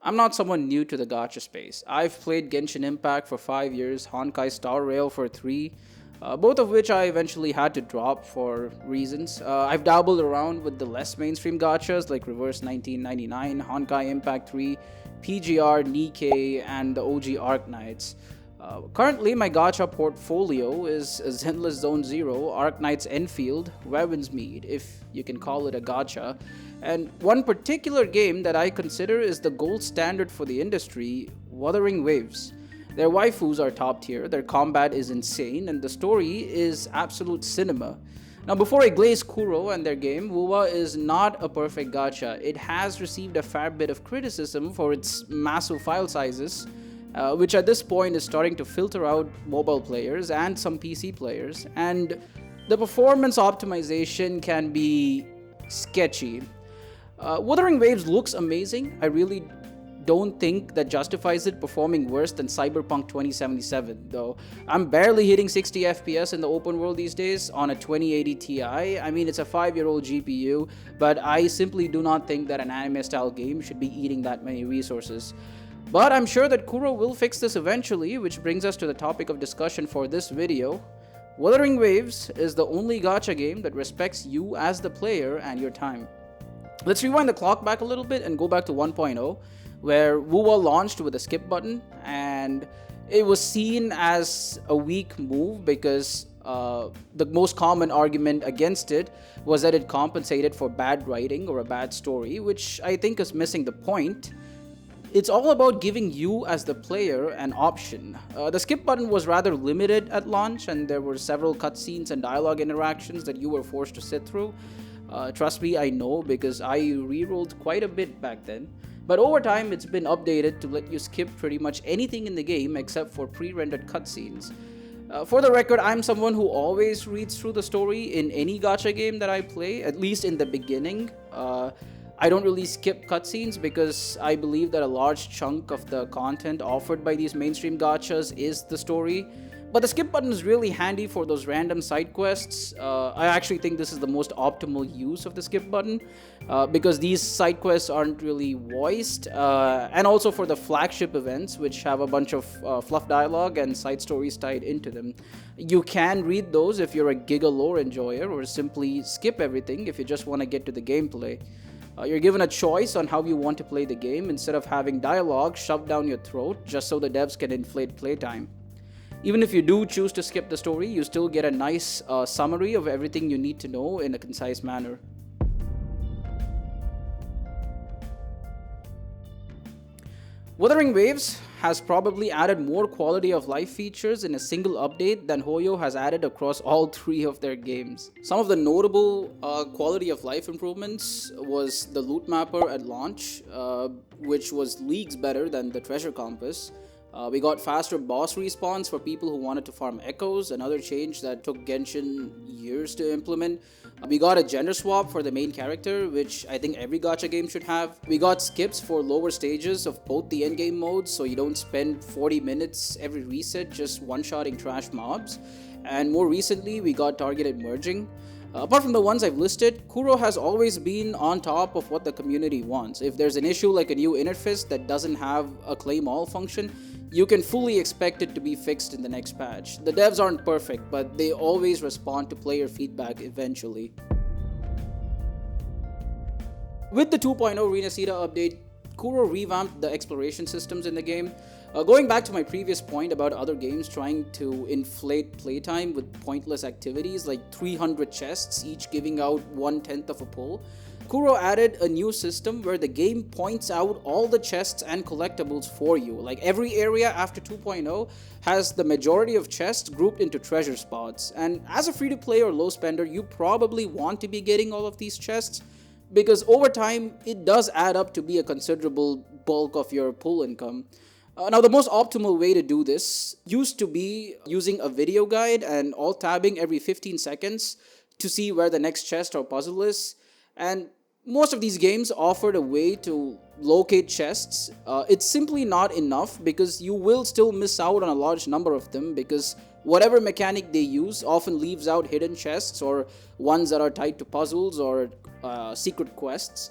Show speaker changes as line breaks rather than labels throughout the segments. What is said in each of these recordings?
I'm not someone new to the gacha space. I've played Genshin Impact for 5 years, Honkai Star Rail for 3, both of which I eventually had to drop for reasons. I've dabbled around with the less mainstream gachas like Reverse 1999, Honkai Impact 3, PGR, Nikkei, and the OG Arc Knights. Currently, my gacha portfolio is Zenless Zone Zero, Arc Knight's Enfield, Weapons Mead, if you can call it a gacha, and one particular game that I consider is the gold standard for the industry, Wuthering Waves. Their waifus are top tier, their combat is insane, and the story is absolute cinema. Now, before I glaze Kuro and their game, WuWa is not a perfect gacha. It has received a fair bit of criticism for its massive file sizes, which at this point is starting to filter out mobile players and some PC players, and the performance optimization can be sketchy. Wuthering Waves looks amazing. I really don't think that justifies it performing worse than Cyberpunk 2077, though. I'm barely hitting 60 FPS in the open world these days on a 2080 Ti. I mean, it's a 5-year-old GPU, but I simply do not think that an anime-style game should be eating that many resources. But I'm sure that Kuro will fix this eventually, which brings us to the topic of discussion for this video. Wuthering Waves is the only gacha game that respects you as the player and your time. Let's rewind the clock back a little bit and go back to 1.0, where WuWa launched with a skip button, and it was seen as a weak move because the most common argument against it was that it compensated for bad writing or a bad story, which I think is missing the point. It's all about giving you as the player an option. The skip button was rather limited at launch, and there were several cutscenes and dialogue interactions that you were forced to sit through. Trust me, I know, because I rerolled quite a bit back then. But over time, it's been updated to let you skip pretty much anything in the game except for pre-rendered cutscenes. For the record, I'm someone who always reads through the story in any gacha game that I play, at least in the beginning. I don't really skip cutscenes because I believe that a large chunk of the content offered by these mainstream gachas is the story. But the skip button is really handy for those random side quests. I actually think this is the most optimal use of the skip button because these side quests aren't really voiced, and also for the flagship events, which have a bunch of fluff dialogue and side stories tied into them. You can read those if you're a giga lore enjoyer, or simply skip everything if you just want to get to the gameplay. You're given a choice on how you want to play the game instead of having dialogue shoved down your throat just so the devs can inflate playtime. Even if you do choose to skip the story, you still get a nice summary of everything you need to know in a concise manner. Wuthering Waves has probably added more quality of life features in a single update than Hoyo has added across all 3 of their games. Some of the notable quality of life improvements was the loot mapper at launch, which was leagues better than the treasure compass. We got faster boss respawns for people who wanted to farm echoes, another change that took Genshin years to implement. We got a gender swap for the main character, which I think every gacha game should have. We got skips for lower stages of both the endgame modes, so you don't spend 40 minutes every reset just one-shotting trash mobs. And more recently, we got targeted merging. Apart from the ones I've listed, Kuro has always been on top of what the community wants. If there's an issue like a new interface that doesn't have a claim all function, you can fully expect it to be fixed in the next patch. The devs aren't perfect, but they always respond to player feedback eventually. With the 2.0 Renacida update, Kuro revamped the exploration systems in the game. Going back to my previous point about other games trying to inflate playtime with pointless activities like 300 chests, each giving out 1/10 of a pull, Kuro added a new system where the game points out all the chests and collectibles for you. Like every area after 2.0 has the majority of chests grouped into treasure spots. And as a free-to-play or low spender, you probably want to be getting all of these chests because over time, it does add up to be a considerable bulk of your pull income. Now, the most optimal way to do this used to be using a video guide and alt-tabbing every 15 seconds to see where the next chest or puzzle is. And most of these games offered a way to locate chests. It's simply not enough because you will still miss out on a large number of them because whatever mechanic they use often leaves out hidden chests or ones that are tied to puzzles or secret quests.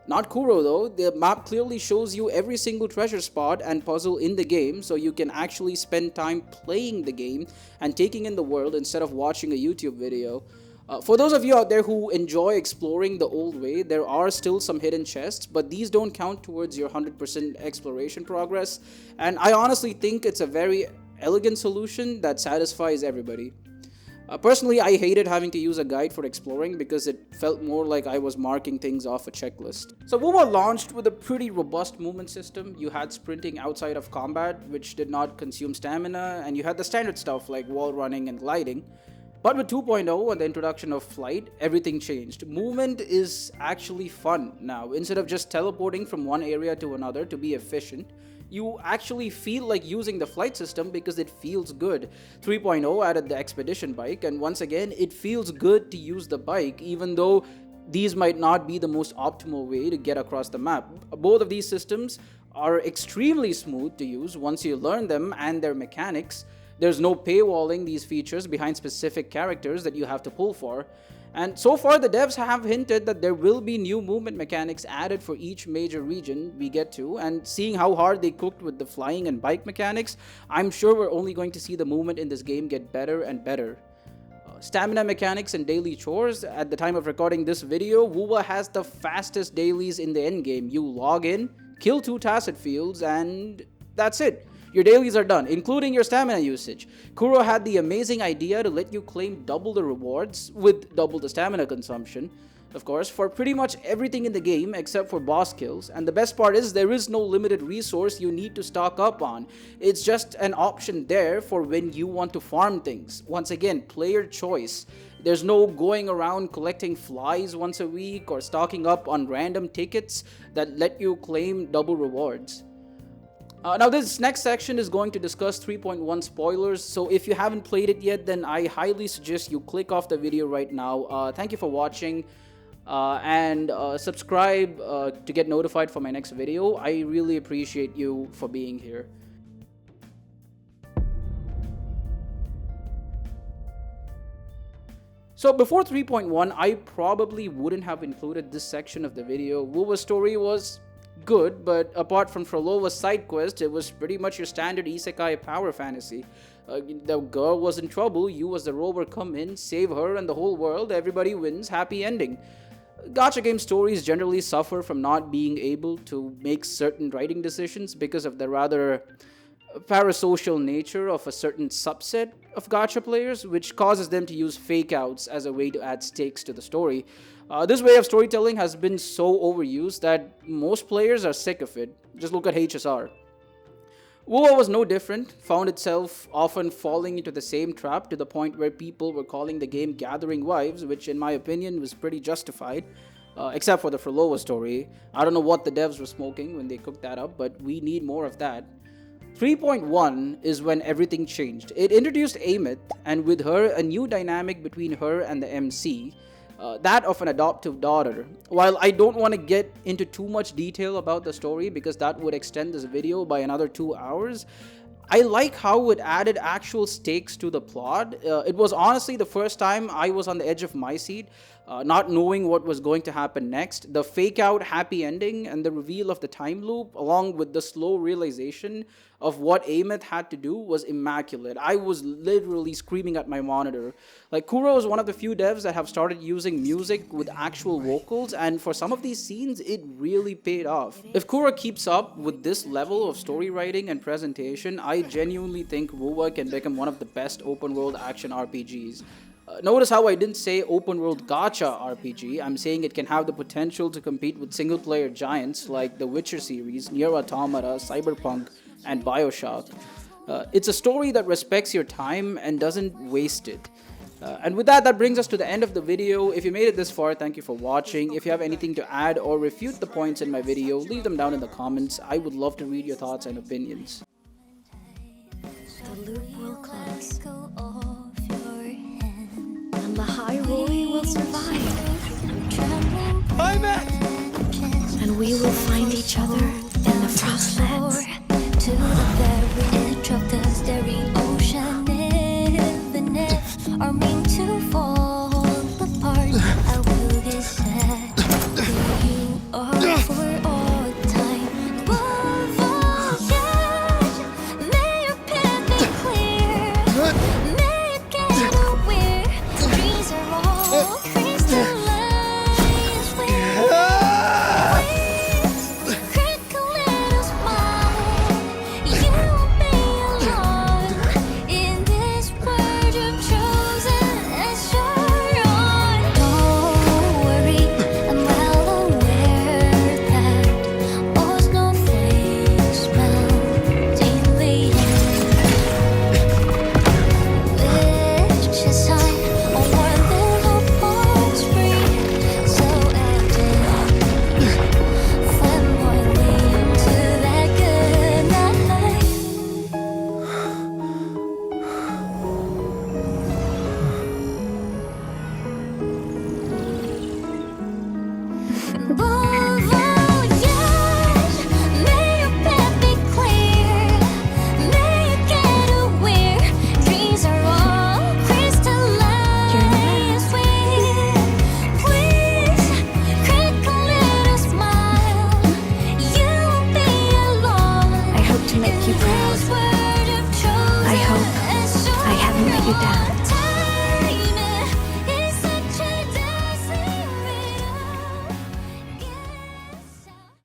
Not Kuro though, the map clearly shows you every single treasure spot and puzzle in the game, so you can actually spend time playing the game and taking in the world instead of watching a YouTube video. For those of you out there who enjoy exploring the old way, there are still some hidden chests, but these don't count towards your 100% exploration progress, and I honestly think it's a very elegant solution that satisfies everybody. Personally, I hated having to use a guide for exploring because it felt more like I was marking things off a checklist. So WuWa launched with a pretty robust movement system. You had sprinting outside of combat, which did not consume stamina, and you had the standard stuff like wall running and gliding. But with 2.0 and the introduction of flight, everything changed. Movement is actually fun now. Instead of just teleporting from one area to another to be efficient, you actually feel like using the flight system because it feels good. 3.0 added the expedition bike, and once again, it feels good to use the bike, even though these might not be the most optimal way to get across the map. Both of these systems are extremely smooth to use once you learn them and their mechanics. There's no paywalling these features behind specific characters that you have to pull for. And so far, the devs have hinted that there will be new movement mechanics added for each major region we get to, and seeing how hard they cooked with the flying and bike mechanics, I'm sure we're only going to see the movement in this game get better and better. Stamina mechanics and daily chores. At the time of recording this video, WuWa has the fastest dailies in the endgame. You log in, kill 2 tacit fields, and that's it. Your dailies are done, including your stamina usage. Kuro had the amazing idea to let you claim double the rewards with double the stamina consumption, of course, for pretty much everything in the game except for boss kills. And the best part is there is no limited resource you need to stock up on. It's just an option there for when you want to farm things. Once again, player choice. There's no going around collecting flies once a week or stocking up on random tickets that let you claim double rewards. Now this next section is going to discuss 3.1 spoilers, so if you haven't played it yet, then I highly suggest you click off the video right now. Thank you for watching, and subscribe to get notified for my next video. I really appreciate you for being here. So before 3.1, I probably wouldn't have included this section of the video. WuWa's story was good, but apart from Frolova's side quest, it was pretty much your standard isekai power fantasy. The girl was in trouble, you as the rover come in, save her and the whole world, everybody wins, happy ending. Gacha game stories generally suffer from not being able to make certain writing decisions because of the rather parasocial nature of a certain subset of gacha players, which causes them to use fake outs as a way to add stakes to the story. This way of storytelling has been so overused that most players are sick of it. Just look at HSR. WuWa was no different, found itself often falling into the same trap to the point where people were calling the game Gathering Wives, which in my opinion was pretty justified, except for the Frolova story. I don't know what the devs were smoking when they cooked that up, but we need more of that. 3.1 is when everything changed. It introduced Amit, and with her, a new dynamic between her and the MC, that of an adoptive daughter. While I don't want to get into too much detail about the story because that would extend this video by another 2 hours, I like how it added actual stakes to the plot. It was honestly the first time I was on the edge of my seat, not knowing what was going to happen next. The fake out happy ending and the reveal of the time loop, along with the slow realization of what Amit had to do, was immaculate. I was literally screaming at my monitor. Like, Kuro is one of the few devs that have started using music with actual vocals, and for some of these scenes, it really paid off. If Kuro keeps up with this level of story writing and presentation, I genuinely think WuWa can become one of the best open world action RPGs. Notice how I didn't say open world gacha RPG. I'm saying it can have the potential to compete with single player giants like the Witcher series, Nier Automata, Cyberpunk, and Bioshock. It's a story that respects your time and doesn't waste it. And with that brings us to the end of the video. If you made it this far, thank you for watching. If you have anything to add or refute the points in my video, leave them down in the comments. I would love to read your thoughts and opinions.
The loop will close, and the high Roy will survive.
Hi, Matt!
And we will find each other in the frost.